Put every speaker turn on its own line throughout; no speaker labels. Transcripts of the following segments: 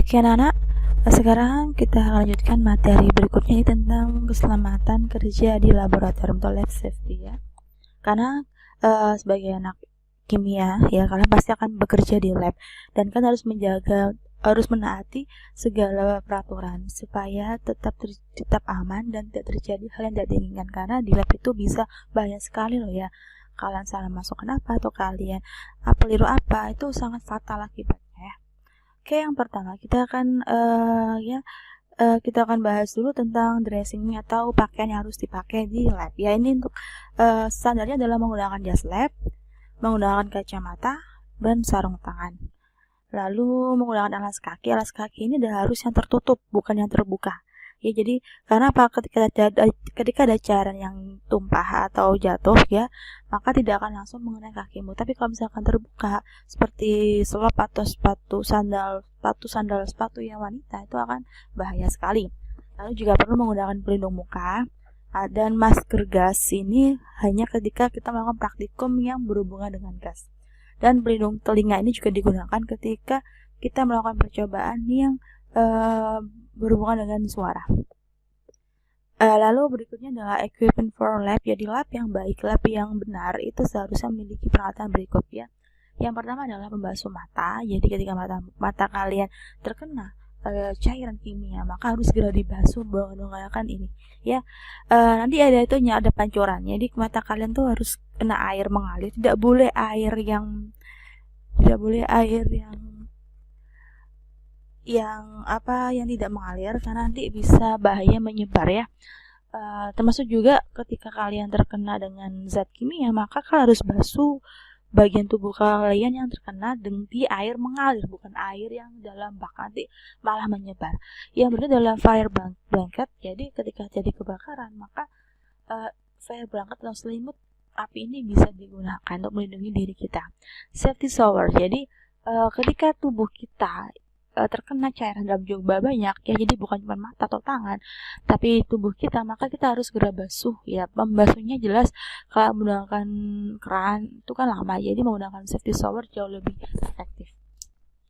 Oke anak-anak, sekarang kita lanjutkan materi berikutnya ini tentang keselamatan kerja di laboratorium atau lab safety ya. Karena sebagai anak kimia ya, kalian pasti akan bekerja di lab dan kan harus menaati segala peraturan supaya tetap aman dan tidak terjadi hal yang tidak diinginkan, karena di lab itu bisa bahaya sekali loh ya. Kalian salah masukkan apa atau kalian keliru apa, itu sangat fatal akibatnya ya. Oke, yang pertama kita akan kita akan bahas dulu tentang dressing atau pakaian yang harus dipakai di lab. Ya, ini untuk standarnya adalah menggunakan jas lab, menggunakan kacamata, dan sarung tangan. Lalu menggunakan alas kaki. Alas kaki ini harus yang tertutup, bukan yang terbuka. Ya, jadi karena apa, ketika ada cairan yang tumpah atau jatuh ya, maka tidak akan langsung mengenai kakimu. Tapi kalau misalkan terbuka seperti selop atau sepatu yang wanita, itu akan bahaya sekali. Lalu juga perlu menggunakan pelindung muka dan masker gas ini hanya ketika kita melakukan praktikum yang berhubungan dengan gas. Dan pelindung telinga ini juga digunakan ketika kita melakukan percobaan yang berhubungan dengan suara. Lalu berikutnya adalah equipment for lab. Ya, di lab yang baik, lab yang benar itu seharusnya memiliki peralatan berikut ya. Yang pertama adalah pembasuh mata. Jadi ketika mata kalian terkena cairan kimia, maka harus segera dibasuh menggunakan ini ya. Nanti ada pancurannya. Jadi mata kalian tuh harus kena air mengalir, tidak boleh air yang tidak mengalir, karena nanti bisa bahaya menyebar ya. Termasuk juga ketika kalian terkena dengan zat kimia, maka kalian harus basuh bagian tubuh kalian yang terkena di air mengalir, bukan air yang dalam bak, nanti malah menyebar. Yang berikutnya adalah fire blanket. Jadi ketika terjadi kebakaran, maka fire blanket atau selimut api ini bisa digunakan untuk melindungi diri kita. Safety shower. Jadi ketika tubuh kita terkena cairan dalam jumlah banyak ya, jadi bukan cuma mata atau tangan tapi tubuh kita, maka kita harus segera basuh ya. Membasuhnya jelas kalau menggunakan keran itu kan lama, jadi menggunakan safety shower jauh lebih efektif.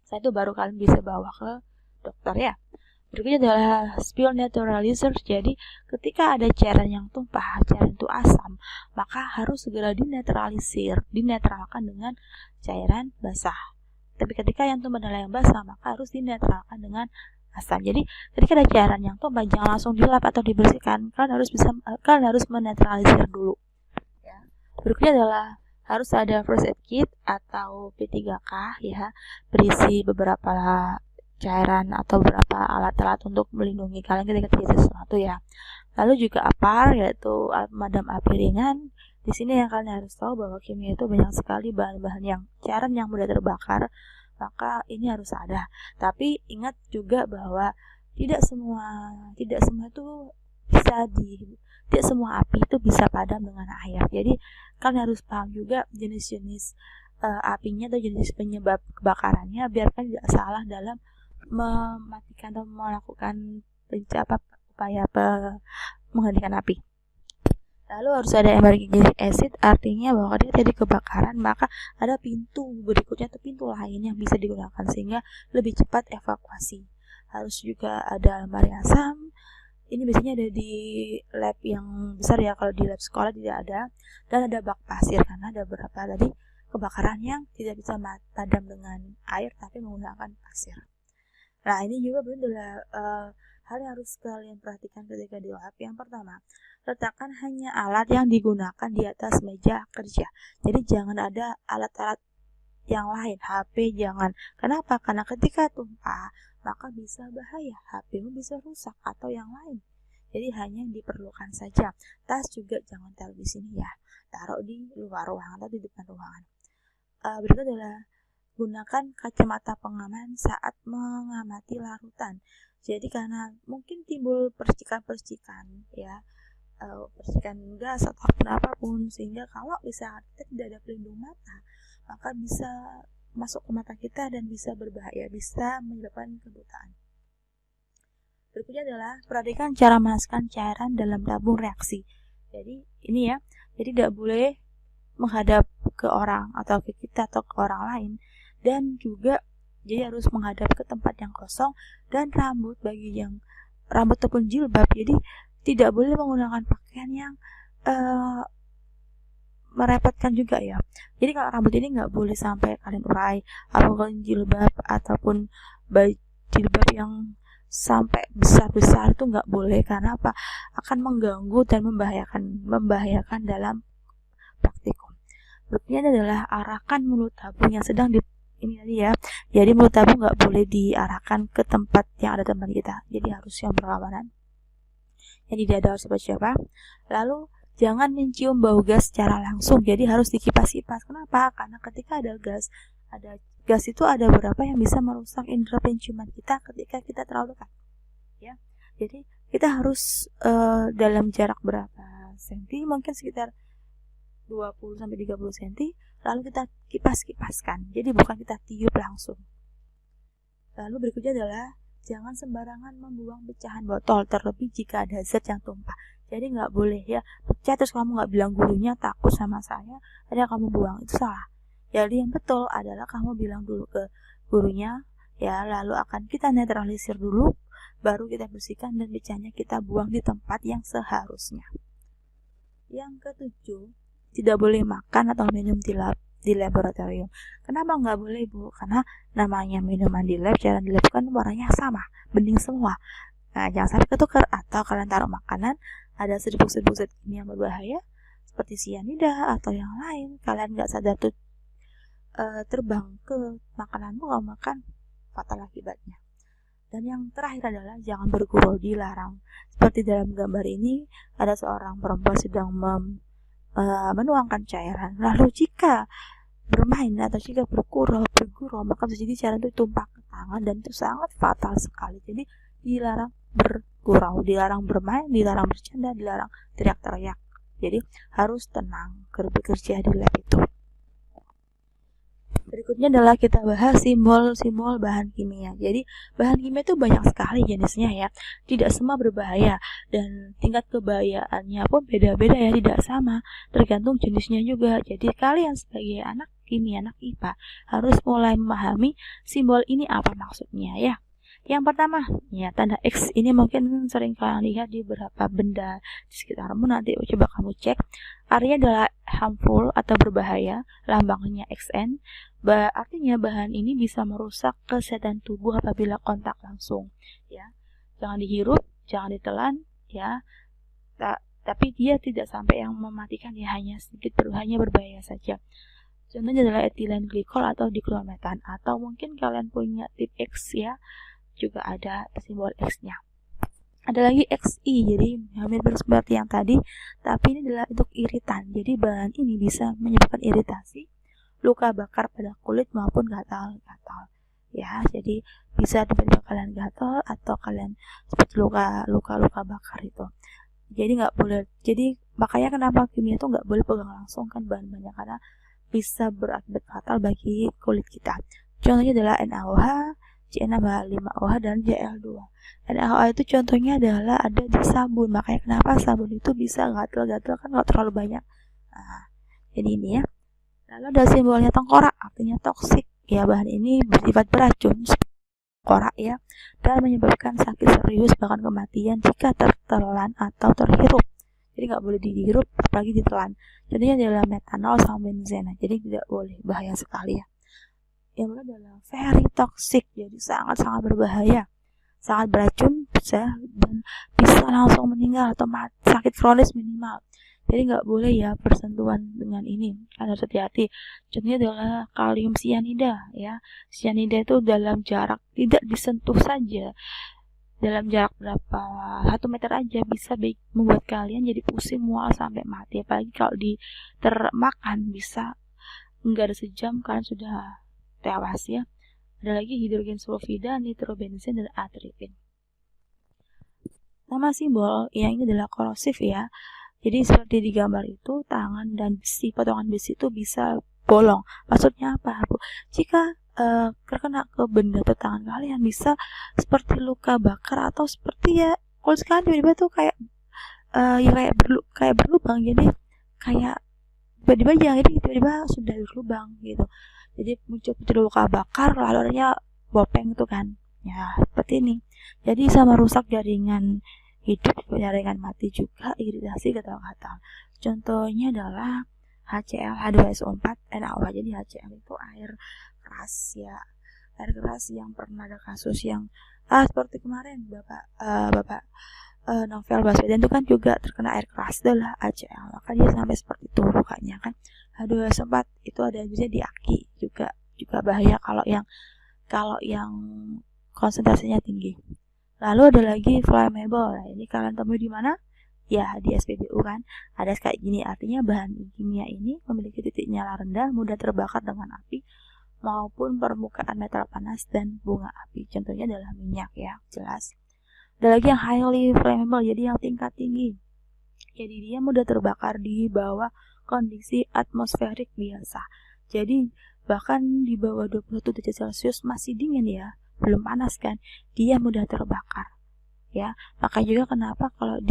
Setelah itu baru kalian bisa bawa ke dokter ya. Berikutnya adalah spill neutralizer. Jadi ketika ada cairan yang tumpah, cairan itu asam, maka harus segera dinetralkan dengan cairan basah. Tapi ketika yang tumpah adalah yang basah, maka harus dinetralkan dengan asam. Jadi ketika ada cairan yang tumpah, jangan langsung dilap atau dibersihkan. Kalian harus menetralisir dulu ya. Berikutnya adalah harus ada first aid kit atau P3K ya, berisi beberapa cairan atau beberapa alat-alat untuk melindungi kalian ketika terjadi sesuatu ya. Lalu juga APAR, yaitu pemadam api ringan. Di sini yang kalian harus tahu bahwa kimia itu banyak sekali bahan-bahan cairan yang mudah terbakar, maka ini harus ada. Tapi ingat juga bahwa tidak semua api itu bisa padam dengan air. Jadi kalian harus paham juga jenis-jenis apinya atau jenis penyebab kebakarannya, biar kalian tidak salah dalam mematikan atau melakukan upaya menghentikan api. Lalu harus ada emergency exit, artinya bahwa ketika terjadi kebakaran maka ada pintu berikutnya atau pintu lain yang bisa digunakan sehingga lebih cepat evakuasi. Harus juga ada lemari asam. Ini biasanya ada di lab yang besar ya, kalau di lab sekolah tidak ada. Dan ada bak pasir, karena ada beberapa tadi kebakaran yang tidak bisa padam dengan air tapi menggunakan pasir. Nah, ini juga adalah hal yang harus kalian perhatikan ketika di lab. Yang pertama, letakkan hanya alat yang digunakan di atas meja kerja. Jadi jangan ada alat-alat yang lain, HP jangan. Kenapa? Karena ketika tumpah, maka bisa bahaya, HP-mu bisa rusak atau yang lain. Jadi hanya yang diperlukan saja. Tas juga jangan taruh di sini ya, taruh di luar ruangan atau di depan ruangan. Berikut adalah gunakan kacamata pengaman saat mengamati larutan. Jadi karena mungkin timbul percikan-percikan ya, percikan gas atau apapun, sehingga kalau bisa kita tidak ada pelindung mata, maka bisa masuk ke mata kita dan bisa berbahaya, bisa menyebabkan kebutaan. Berikutnya adalah perhatikan cara memasukkan cairan dalam tabung reaksi. Jadi ini ya, jadi tidak boleh menghadap ke orang atau ke kita atau ke orang lain, dan juga Jadi harus menghadap ke tempat yang kosong. Dan rambut ataupun jilbab, jadi tidak boleh menggunakan pakaian yang merepotkan juga ya. Jadi kalau rambut ini nggak boleh sampai kalian urai, ataupun jilbab ataupun jilbab yang sampai besar-besar itu nggak boleh, karena apa? Akan mengganggu dan membahayakan dalam praktikum. Berikutnya adalah arahkan mulut tabung yang sedang ini tadi ya. Jadi mulut tabung nggak boleh diarahkan ke tempat yang ada teman kita. Jadi harus yang berlawanan. Yang tidak ada siapa-siapa. Lalu jangan mencium bau gas secara langsung. Jadi harus dikipas-kipas. Kenapa? Karena ketika ada gas itu ada beberapa yang bisa merusak indera penciuman kita ketika kita terlalu dekat. Ya. Jadi kita harus dalam jarak berapa senti, mungkin sekitar 20-30 cm, lalu kita kipas-kipaskan. Jadi bukan kita tiup langsung. Lalu berikutnya adalah jangan sembarangan membuang pecahan botol, terlebih jika ada zat yang tumpah. Jadi nggak boleh ya pecah terus kamu nggak bilang gurunya, takut sama saya, ada kamu buang, itu salah. Jadi yang betul adalah kamu bilang dulu ke gurunya ya, lalu akan kita netralisir dulu, baru kita bersihkan dan pecahnya kita buang di tempat yang seharusnya. Yang ketujuh, tidak boleh makan atau minum di laboratorium. Kenapa nggak boleh, Bu? Karena namanya minuman di lab, cara di lab kan warnanya sama, bening semua. Nah, jangan sampai ketukar, atau kalian taruh makanan ada serbuk-serbuk zat kimia yang berbahaya seperti sianida atau yang lain, kalian nggak sadar tuh terbang ke makananmu, kalau makan fatal akibatnya. Dan yang terakhir adalah jangan bergurau, dilarang. Seperti dalam gambar ini ada seorang perempuan sedang menuangkan cairan, lalu jika bermain atau jika bergurau maka bisa jadi cairan itu tumpah ke tangan dan itu sangat fatal sekali. Jadi dilarang bergurau, dilarang bermain, dilarang bercanda, dilarang teriak-teriak. Jadi harus tenang bekerja di lab itu. Berikutnya adalah kita bahas simbol-simbol bahan kimia. Jadi bahan kimia itu banyak sekali jenisnya ya. Tidak semua berbahaya dan tingkat kebahayaannya pun beda-beda ya, tidak sama. Tergantung jenisnya juga. Jadi kalian sebagai anak kimia, anak IPA harus mulai memahami simbol ini apa maksudnya ya. Yang pertama, ya tanda X ini mungkin sering kalian lihat di beberapa benda di sekitarmu. Nanti coba kamu cek. Artinya adalah harmful atau berbahaya, lambangnya XN. Artinya bahan ini bisa merusak kesehatan tubuh apabila kontak langsung. Ya, jangan dihirup, jangan ditelan, ya. Tapi dia tidak sampai yang mematikan, ya hanya sedikit hanya berbahaya saja. Contohnya adalah etilen glikol atau diklormetan, atau mungkin kalian punya tip X ya. Juga ada simbol X-nya. Ada lagi XI, jadi hampir seperti yang tadi, tapi ini adalah untuk iritan. Jadi bahan ini bisa menyebabkan iritasi, luka bakar pada kulit maupun gatal-gatal. Ya, jadi bisa tiba-tiba kalian gatal atau kalian seperti luka bakar itu. Jadi nggak boleh. Jadi makanya kenapa kimia itu nggak boleh pegang langsung kan bahan-bahannya, karena bisa berakibat fatal bagi kulit kita. Contohnya adalah NaOH, CN5OH dan Cl2. NaOH itu contohnya adalah ada di sabun. Makanya kenapa sabun itu bisa gatal-gatal kan kalau terlalu banyak. Nah, jadi ini ya. Lalu ada simbolnya tengkorak, artinya toksik. Ya, bahan ini bersifat beracun, tengkorak ya, dan menyebabkan sakit serius bahkan kematian jika tertelan atau terhirup. Jadi nggak boleh dihirup, apalagi ditelan. Contohnya adalah metanol sama benzena. Jadi tidak boleh, bahaya sekali ya. Yang kedua adalah very toxic, jadi sangat-sangat berbahaya, sangat beracun, dan bisa langsung meninggal atau sakit kronis minimal. Jadi nggak boleh ya bersentuhan dengan ini, harus hati-hati. Contohnya adalah kalium sianida ya. Sianida itu dalam jarak tidak disentuh saja, dalam jarak berapa 1 meter aja bisa membuat kalian jadi pusing, mual sampai mati. Apalagi kalau termakan bisa enggak ada sejam kalian sudah tewas ya. Ada lagi hidrogen sulfida, nitrobensin, dan atripin. Nama simbol yang ini adalah korosif ya. Jadi seperti di gambar itu, tangan dan besi, potongan besi itu bisa bolong. Maksudnya apa, Bu? Jika terkena ke benda atau tangan kalian, bisa seperti luka bakar atau seperti ya kulit kalian tiba-tiba tuh kayak berlubang. Jadi kayak tiba-tiba sudah berlubang gitu. Jadi muncul luka bakar, lalu adanya bopeng itu kan. Ya, seperti ini. Jadi bisa merusak jaringan hidup, jaringan mati juga, iritasi gatal-gatal. Contohnya adalah HCl, H2SO4, NaOH. Jadi HCl itu air keras ya. Air keras yang pernah ada kasus yang seperti kemarin Bapak Novel Baswedan itu kan juga terkena air keras adalah HCl. Maka dia sampai seperti itu lukanya kan. H2SO4 itu ada bisa di aki juga bahaya kalau yang konsentrasinya tinggi. Lalu ada lagi flammable. Nah, ini kalian temui di mana? Ya, di SPBU kan. Ada kayak gini, artinya bahan kimia ini memiliki titik nyala rendah, mudah terbakar dengan api maupun permukaan metal panas dan bunga api. Contohnya adalah minyak ya, jelas. Ada lagi yang highly flammable, jadi yang tingkat tinggi. Jadi dia mudah terbakar di bawah kondisi atmosferik biasa. Jadi bahkan di bawah 21 derajat Celcius masih dingin ya, belum panas kan, dia mudah terbakar ya. Maka juga kenapa kalau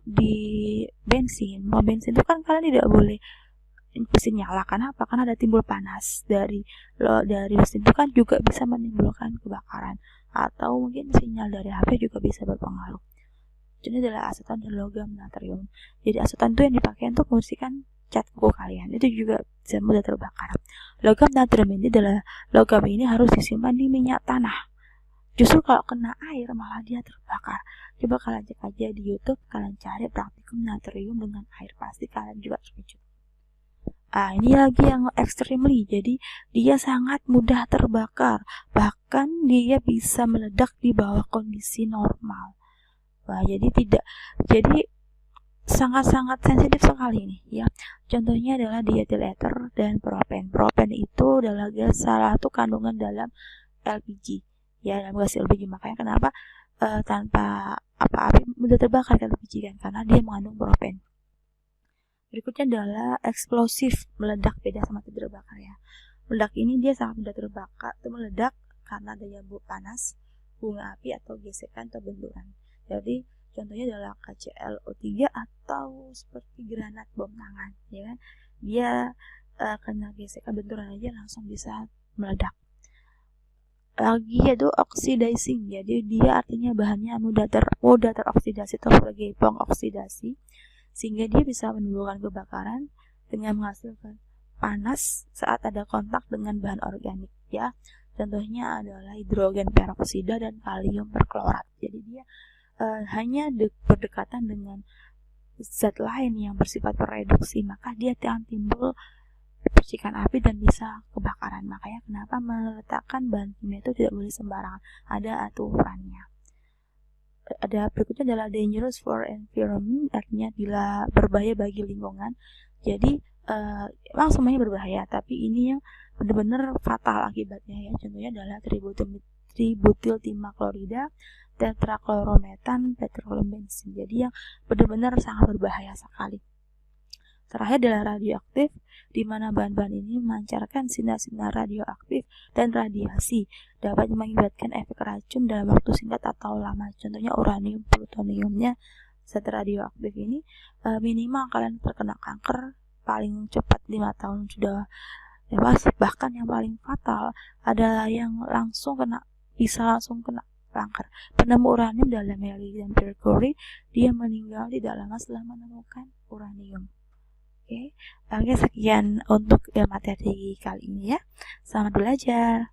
di bensin itu kan kalian tidak boleh mesin nyala. Kenapa? Karena ada timbul panas dari mesin itu kan juga bisa menimbulkan kebakaran, atau mungkin sinyal dari HP juga bisa berpengaruh. Ini adalah aseton dan logam natrium. Jadi aseton itu yang dipakai untuk membersihkan cat kuku kalian, itu juga bisa mudah terbakar. Logam natrium ini harus disimpan di minyak tanah. Justru kalau kena air malah dia terbakar. Coba kalian cek aja di YouTube, kalian cari praktikum natrium dengan air, pasti kalian juga terkejut. Ini lagi yang extremely, jadi dia sangat mudah terbakar, bahkan dia bisa meledak di bawah kondisi normal. Jadi sangat-sangat sensitif sekali ini ya. Contohnya adalah diethyl ether dan propen. Propen itu adalah salah satu kandungan dalam LPG ya, dalam gas LPG. Makanya kenapa tanpa api mudah terbakar LPG kan, karena dia mengandung propen. Berikutnya adalah eksplosif, meledak, beda sama terbakar ya. Meledak ini dia sangat mudah terbakar, itu meledak karena daya panas, bunga api atau gesekan atau benturan. Jadi contohnya adalah KClO3 atau seperti granat bom tangan ya kan. Dia kena gesekan, benturan aja langsung bisa meledak. Lagi yaitu oxidizing, jadi dia artinya bahannya mudah teroksidasi atau sebagai pengoksidasi, sehingga dia bisa menimbulkan kebakaran dengan menghasilkan panas saat ada kontak dengan bahan organik ya. Contohnya adalah hidrogen peroksida dan kalium perklorat. Jadi dia hanya berdekatan dengan zat lain yang bersifat pereduksi, maka dia akan timbul percikan api dan bisa kebakaran. Makanya kenapa meletakkan bahan kimia itu tidak boleh sembarangan, ada aturannya. Ada berikutnya adalah dangerous for environment, artinya bila berbahaya bagi lingkungan. Jadi memang semuanya berbahaya, tapi ini yang benar-benar fatal akibatnya ya. Contohnya adalah tributil timaklorida, tetraklorometan, petroleum bensin. Jadi yang benar-benar sangat berbahaya sekali. Terakhir adalah radioaktif, di mana bahan-bahan ini memancarkan sinar-sinar radioaktif dan radiasi, dapat mengakibatkan efek racun dalam waktu singkat atau lama. Contohnya uranium, plutoniumnya, zat radioaktif ini minimal kalian terkena kanker paling cepat 5 tahun sudah dewasa. Bahkan yang paling fatal ada yang bisa langsung kena kanker. Penemu uranium dalam Halley dan Mercury, dia meninggal tidak lama setelah menemukan uranium. Oke, sekian untuk materi kali ini ya. Selamat belajar.